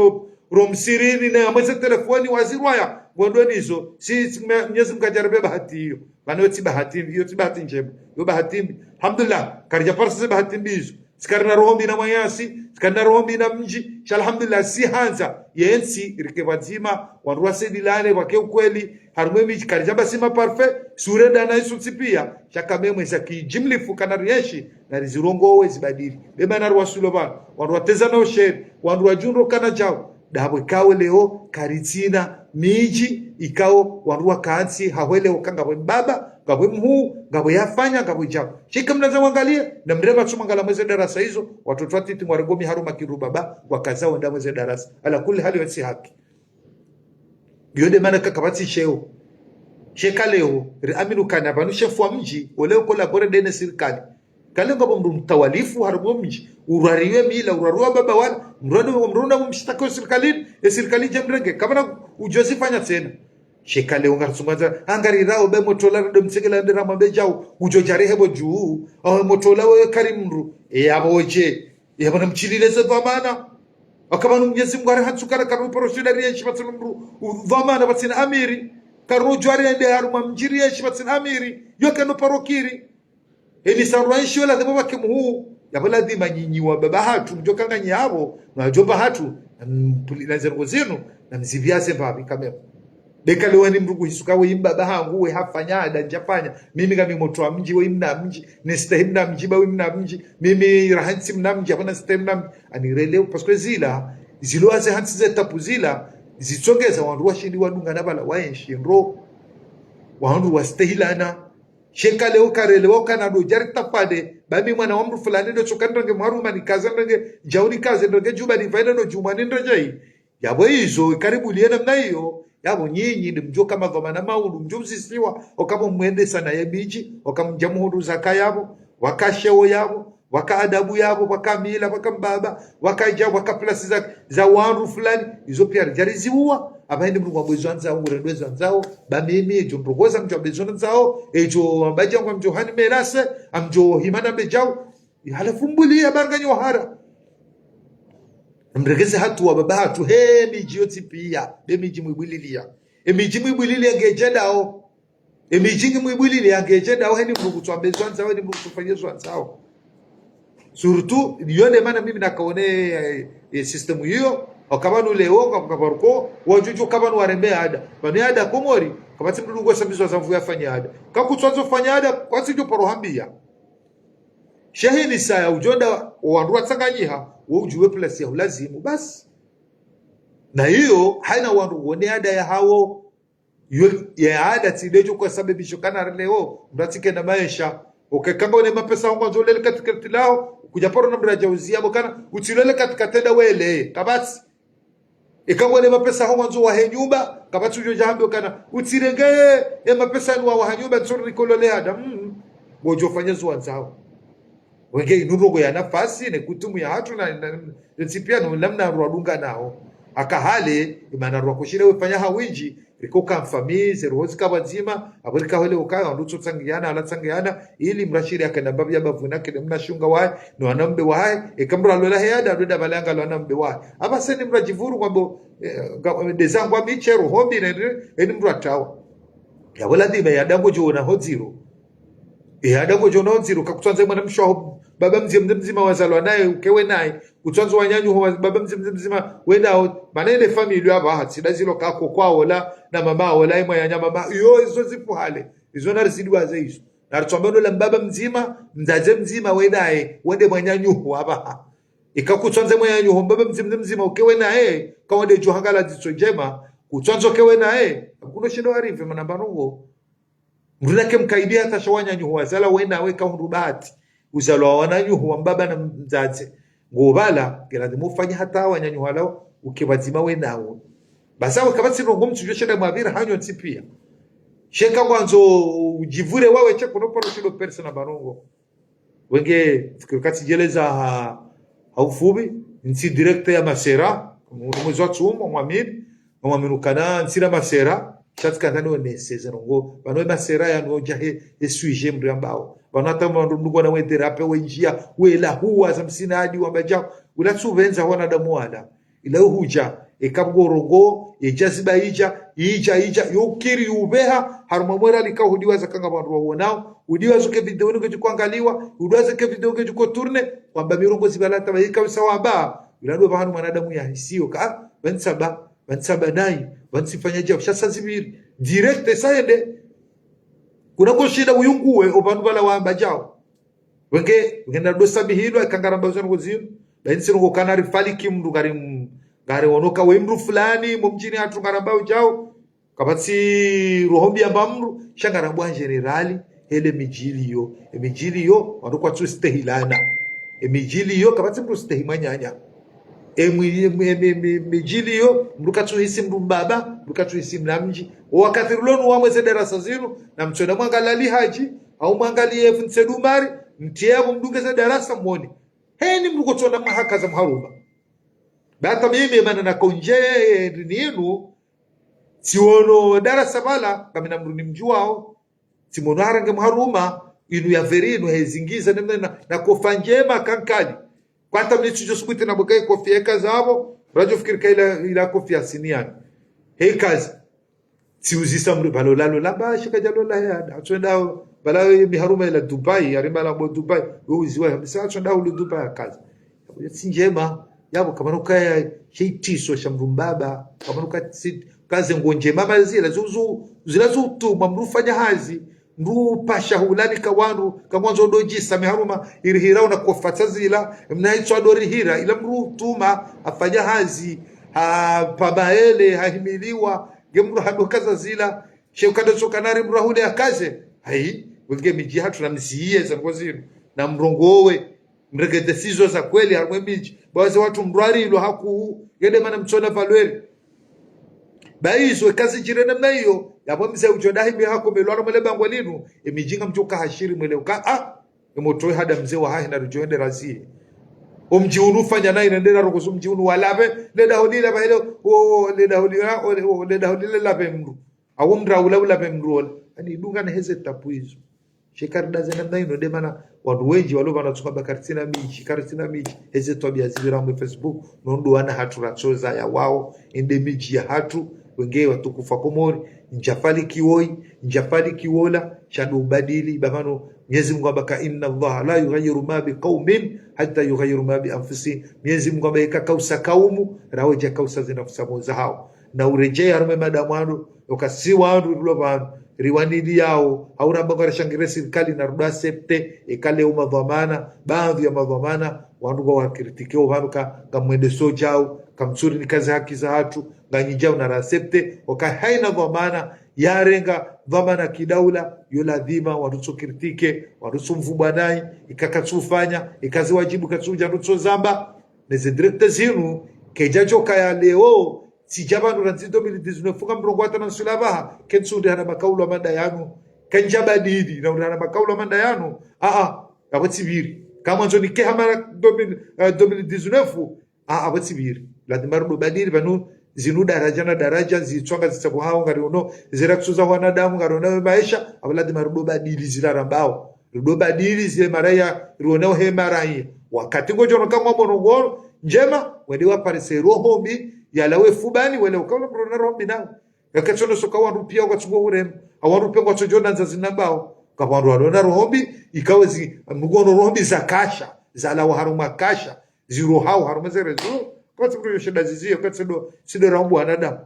romsirini na amese telefoni wazirwaya gondonizo si mnyezi mkajarebe bahati hiyo banoti bahati hiyo tibahati njema yo bahati alhamdulillah karja farsa bahati bizo sikarna rombi na mayasi sikarna rombi na mji alhamdulillah si hanza yensi rikebazima wanruase dilane wake ukweli harumemi karja basima parfait surenda na isu tipia shakamemwe zaki jimli fukana rieshi na rizirongo wezibadili bema na ruasuloban wanruateza na osheri wanruajunro kana jao dabwe kawe leo karitina miji ikao warua kaansi hawele wakanga baba ngabwe mhu ngabwe yafanya ngabwe jao shika mnaza wangalia na mrema tumangala mweze darasa hizo watoto watiti mwarengomi haruma kiru baba wakazao nda mweze darasa ala kuli hali wasi haki yode maana kakabati sheo sheka leo aminu kana banu shefu wa mji oleo kolabore dene serikali kale ngabo mtawalifu harumo mji urariwe mila urarua baba wala mrunda mshtako serikali serikali jemrenge kama ujosifanya tena shekale ungarsumaza angari rao be motola ndo msekela ndira mambe jao ujojare hebo juu au motola we karimru yaboje yabana mchilileze dhamana akabanu mnyezi mngare hatsukara karu poroshida riyeshi batsunumru dhamana batsina amiri karu jwari ende haruma mjiri yeshi batsina amiri yokano parokiri eni sarwaishi wala debo bakemhu yabala dhima nyinyi wa baba hatu mjokanga nyabo na joba hatu mpulina zenu na mziviaze babi kamera Beka lewa ni mrugu hisuka we imbaba hangu we hafanya ada njafanya. Mimi kami moto wa mji we imna mji. Nestahim na mji ba we imna mji. Mimi rahansi mna mji. Hapana stahim na mji. Anireleo paskwe zila. Zilo aze hansi ze tapu zila. Zitsongeza wandu wa shindi wadunga nabala waenshi nro. Wandu wa stahilana. Sheka leo karelewa kanado jari tapade. Bami mwana wamru fulani do chokandrange mharuma ni kaza nrange. Jauni kaze nrange juba ni faida no juma ni nrange. Yabo hizo karibu liena mna hiyo. Yabo nyinyi ni mjo kama gomana maulu mjo msisiwa okama mwende sana ya biji okamjamu hudu zaka yabo wakasheo yabo waka adabu yabo waka mila waka mbaba waka jabu waka plasi za wanru fulani izo pia jarizi uwa abaindi mru mwabezo anzao urendwezo anzao bamimi ejo mrogoza mjo abezo anzao ejo ambaja kwa mjo hani merase amjo himana bejao halafumbuli ya barganyo hara mregeze hatu wa baba hatu he miji yoti pia miji mwibwililia miji mwibwililia ngejadao miji mwibwililia ngejadao heni mrugu tuambezo anzao heni mrugu tufanyezo anzao surtout yone mana mimi nakaone system hiyo wakabanu leo kabaruko wajuju kabanu warembe ada bani ada komori kabati mrugu wasambizo zamvu yafanya ada kakutwanzo fanya ada kwasijo porohambia shahini saya ujonda wanduwa tsanganyiha ujue plus ya ulazimu basi na hiyo haina wandu uone ada ya hao ya ada tidejo kwa sababu bishokana leo mratike na maisha ukekanga one mapesa wangu nzolele katika tilao kujaporo na mraja uzia bokana utilele katika tenda wele kabati ikango ne mapesa wangu nzo wa henyumba kabati ujo jambo kana utirenge ya mapesa ni wa henyumba tsori kolole ada wojo fanya zuwa nzao wenge inurogo ya nafasi ne kutumu ya hatu na nsipia no lamna ruadunga nao akahale imana ruakushire wefanya hawinji riko kamfamize rohozi kabazima aburika wale ukaya ndutso tsangiana ala tsangiana ili mrashiri akenda babya bavuna kene mnashunga wae no anambe wae ekamra lola heada doda balanga lo anambe wae abaseni mrajivuru kwambo dezangwa michero hombi ne mratawa ya wala diba ya dango jona hoziro adango jona hoziro kakutsanze mwana msho baba mzima wazalwa naye ukewe naye utwanzo wanyanyu baba mzima wenda manene family hapa hatsida zilo kako kwao la na mama wala imwe ya mama yo izo zipo hale izo na residiwa za hizo na rutsombano la baba mzima mzaze mzima wenaye wende mwanyanyu hapa ikakutwanze mwanyanyu baba mzima ukewe naye kawande johangala zitso jema utwanzo kewe naye kuno shindo harife manambanugo mrunake mkaidia hata shawanyanyu wazala wenda weka hundubati uzalwa wananyu huwa mbaba na mzaze ngobala geradi mufanya hata wanyanyu halao ukibazima we nawo basawe kabati rongo mtujoshe na mavira hanyo ntipia sheka kwanzo ujivure wawe che kunoporo shilo persona barongo wenge fikirikati jeleza haufubi nti director ya masera mwezi wa tsumo mwaminu kana ntira masera chatka ndani one sezerongo bano masera ya noja he suije mriambao banata mandugo na weterape wenjia wela huwa zamsina hadi wambaja ulatsuvenza wana damuada ila huja ekabgorongo ejaziba ija yokiri ubeha harumamwera likahudiwa zakanga bandu wonao udiwa zuke video ngo kuangaliwa udwaze ke video ngo ko tourne kwamba mirongo zibalata bayika sawaba ilado bahanu mwanadamu ya hisio ka bansaba nai bansifanya jao shasa zibiri direct saende kuna koshida uyunguwe obandu bala wamba jao wenge ngenda dosabi hilo akangaramba zano kuzino bainsi ngo kanari faliki mndu gari wonoka wemru fulani mumjini hatu ngaramba jao kabati rohombi ambamru shangaramba generali hele mijiliyo wando kwa tu stehilana mijiliyo kabati mru stehimanyanya mijiliyo mrukatu hisi mbaba mrukatu hisi mlamji wakati rulonu wa mweze darasa zinu na mchona mwangalali haji au mwangalie funsedumari mtiabu mdungeza darasa mwoni heni mrukotona mahaka za mharuma bata mimi mana na konje ninu siono darasa bala kamina mruni mjuao simono harange mharuma inu ya verinu hezingiza na kofanjema kankali kwata mnichu josukuti na bukai kofia kazi hapo rajo fikiri ila kofia siniani hei kazi siuzisa mru balolalo la bashi kajalola ya atwenda bala miharuma ila Dubai arimba la Dubai uziwa hamisa atwenda ulu Dubai kazi sinjema yabo kamanuka ya heitiso shamrumbaba kamanuka kaze ngonje mama zila zilazu tu mamrufanya hazi ndu pasha hulani kawanu kamwanzo doji sameharuma irihira una kofata zila mnaitwa dorihira ila mru tuma afanya hazi ha pabaele hahimiliwa gemru hadokaza zila shekado sokanari mrahule akaze hai wenge miji hatu na msiye za ngozino na mrongowe mregede sizo za kweli harumwe miji bawaze watu mrari ilo haku gede mana mchona valweli baizo kazi jirene mna hiyo yabo mzee ujodahi mihako melwano mele bangwa linu emijinga mjoka hashiri mwele uka emotoe hada mzee wa hahi na rujoende razi omjiunu fanya na inendera rokosu mjiunu walabe leda holila bahelo leda holila labe mru awo mra ula mru ani dunga na heze tapu hizo shekari daze namna ino de mana watu wengi walo banatuka bakaritina miji heze twabia zibira mu Facebook nondo wana hatu rachoza ya wao ende miji ya hatu wengine watukufa komori njafali kiwola shadu badili bamano Mwenyezi Mungu abaka inna Allah la yughayyiru ma biqaumin hatta yughayyiru ma bi anfusihim. Mwenyezi Mungu abeka kausa kaumu rawaje kausa zinafsa moza hao na urejea rume madamwanu ukasi wandu rulovanu riwanidi yao hauna mbangara shangire serikali na ruda septe ikale umadhamana baadhi ya madhamana wandu wa kritikeo vanuka kamwende sojao kamtsuri ni kazi haki za hatu nganyijao na rasepte waka haina dhamana yarenga dhamana kidaula yoladhima waruso kritike waruso mvubanayi ikakatsufanya ikazi wajibu katsuja nutso zamba neze direkte zinu kejajo kaya leo sijabanu ranzi 2019 fuka mrongo watana nsulabaha kensundi hana makaulu wa manda yanu kanjaba didi na hana makaulu wa manda yanu abatsibiri kama nzo nike hamara 2019 abatsibiri ladimarudo badiri banu zinu daraja zitsonga zitsabu hao ngari uno ziraksuza wanadamu ngari uno maisha abaladi marudo badiri zilarambao rudo badiri zile maraya ruoneo he maraya wakati ngojono kama monongoro njema wende waparese rohombi yalawe fubani wale ukawla mrona rohombi nao yakatsono sokawa rupia wakatsugo urem awarupe kwa chojona nzazinambao kawandu wadona rohombi ikawe mgono rohombi zakasha zalawa haruma kasha ziro hao haruma zerezo kwa sababu shida zizio kwa sababu sido rambu wanadamu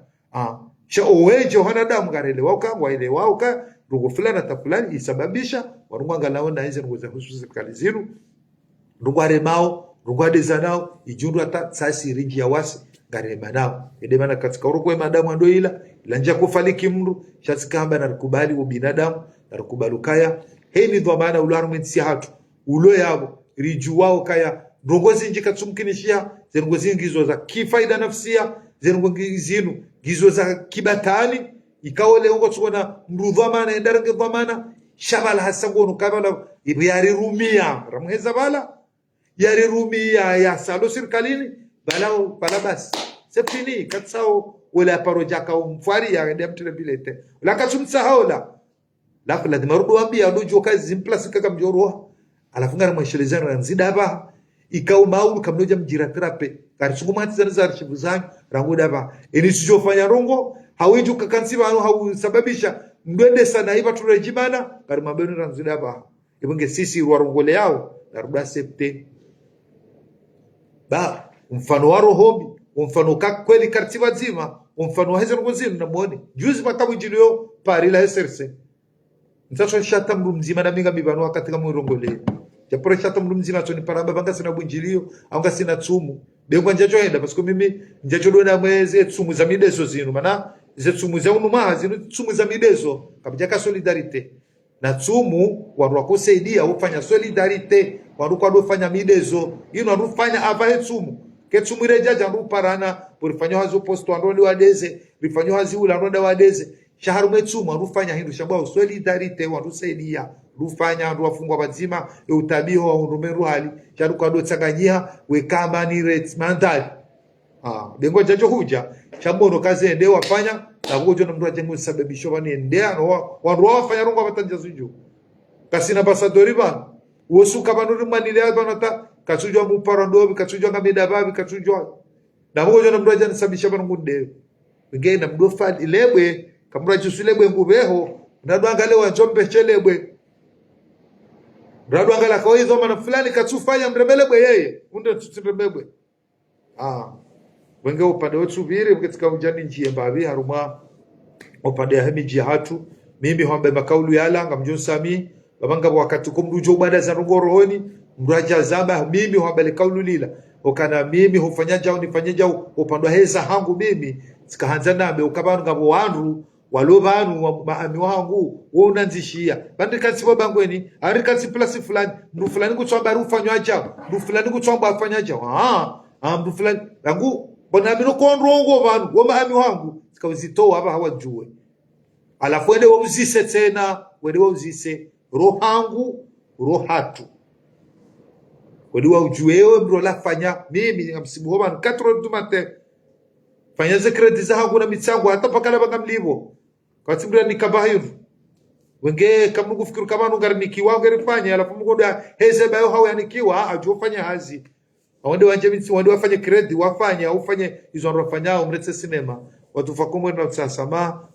cha oweje wanadamu garelewa ukangwa ile wao ka rugo fulani ta fulani isababisha warunganga lao na hizo nguzo hususi serikali zinu rugo aremao rugo adezanao ijundu hata sasi ringi ya wasi garema nao ede maana katika rugo madamu ndo ila nje kufaliki mru shasikamba na kubali ubinadamu na kubalukaya heni dhamana ularumenti hatu ulo yabo rijuwao kaya rongozi njika tsumkinishia zengozi ngizo za kifaida nafsia zengozi zinu gizo za kibatani ikawole ngo tsona mrudhamana endarange dhamana shabala hasangono kabala yari rumia ramheza bala yari rumia ya salo sirkalini bala bas sepini katsao wala parojaka umfari ya ndemtele bilete la katsumsa haula la dimarudu ambia ndojo kazi zimplasika kamjoro alafunga mwishelezano nzida ba ikau maulu kamnoja mjiratirape karisungumati za archivu zangu ranguda ba inisijofanya rongo hawiju kakansiba anu hawusababisha ndwende sana hiva turejimana karimabenu ranzida ba ibunge sisi warongole yao naruda septe ba mfano waro hombi mfano kweli kartiba zima mfano wa hezo ngozini na muone juzi matabu jilio parila SRC ntacho shata mzima na minga mibano wakati kama urongole japore shata mzima choni paramba banga sina bunjilio anga sina tsumu dengo njacho enda parce que mimi njacho dona mweze tsumu za midezo zinu mana ze tsumu za unuma zinu tsumu za midezo kabijaka solidarite na tsumu warwa kusaidia ufanya solidarite waruko adofanya midezo ino arufanya ava tsumu ketsumu rejaja ruparana purifanya hazo posto andoni wadeze rifanya hazi ula ronda wadeze shaharu metsumu arufanya hindu shabao solidarite warusaidia rufanya ruwafungwa bazima utabiho wa undumeru hali sharuko adotsanganyia wekama ni rates mandali dengo jajo huja chambono kazi ende wafanya na ngojo na mtu ajengo sababisho bani endea no wandu wafanya rongo batanja zuju kasina basadori ba wosu kabanuri manile banata kasujwa muparandobi kasujwa ngamida babi kasujwa na ngojo na mtu ajengo sababisho bani ngunde ngena mdofa ilebwe kamura chusulebwe ngubeho ndadwangale wa njombe chelebwe ndadwangala kwa hizo mana fulani katufanya mrebelebwe yeye unde tutirembebwe wenge upande wetu biri katika ujani njie mbavi haruma upande ya miji hatu mimi hamba makaulu yala ngamjonsami babanga wakati kumdujo bada za ngorohoni mraja zaba mimi hamba kaulu lila okana mimi hufanyaja unifanyaja upandwa heza hangu mimi sikahanza nabe ukabanu ngabo wandu walobanu maami wangu wewe unanzishia bandika sibo bangweni arika plus fulani mdu fulani kutsamba rufanywa acha mdu fulani kutsamba afanyaja mdu fulani bangu bona mino kondrongo banu wa maami wangu sikawizitoa hapa hawajue alafu wende wauzise tena wende wauzise rohangu rohatu wende waujuewe mdo la fanya mimi ngamsibu homa nkatro dumate fanya ze kredi za hangu na mitsangu hata pakala banga mlivo kwa simbira nikabahiru wenge kama kufikiru kama nungarinikiwa ngerifanya alafu mgoda heze bayo hawa yanikiwa ajuo fanya hazi wende wanje mitsi wende wafanye kredi wafanya ufanye hizo nrofanya umretse sinema watufakumu na tsasama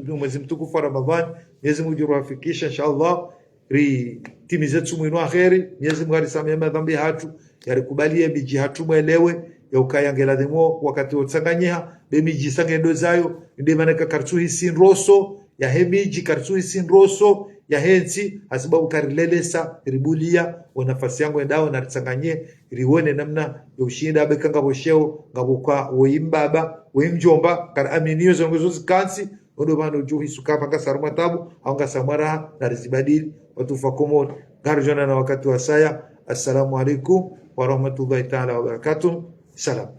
mwezi mtukufu wa Ramadhani Mwenyezi Mungu jurafikisha inshallah ri timize tumwino akheri Mwenyezi Mungu alisamia madhambi hatu yarikubalie miji hatu mwelewe ya ukayangela demo wakati wotsanganyia bemiji sangendo zayo inde manaka kartuhi sinroso ya hemiji kartuhi sinroso ya hensi asibabu karilelesa ribulia wa nafasi yangu endao na tsanganyie riwone namna ya ushinda bekanga bosheo ngabuka woimbaba wimjomba kar aminio zongozo zikansi odo bano juhi sukapa kasaruma tabu au ngasamara na rizibadili watufakomo garjona na wakati wa saya. Assalamu alaikum wa rahmatullahi ta'ala wa barakatuh. Salam.